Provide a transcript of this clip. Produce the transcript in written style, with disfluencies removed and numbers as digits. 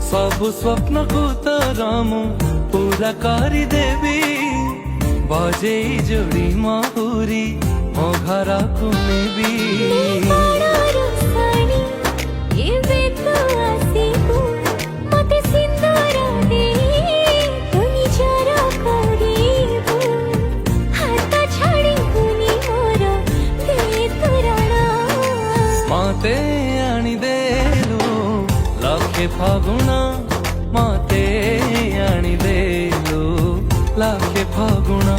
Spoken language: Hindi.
सबु स्वप्न को तोरा मु पूरा करी देवी बजे जोड़ी महुरी मो घर को नेबी। मते आनी देलु लखे फागुना मते आनी देलु लखे फागुना।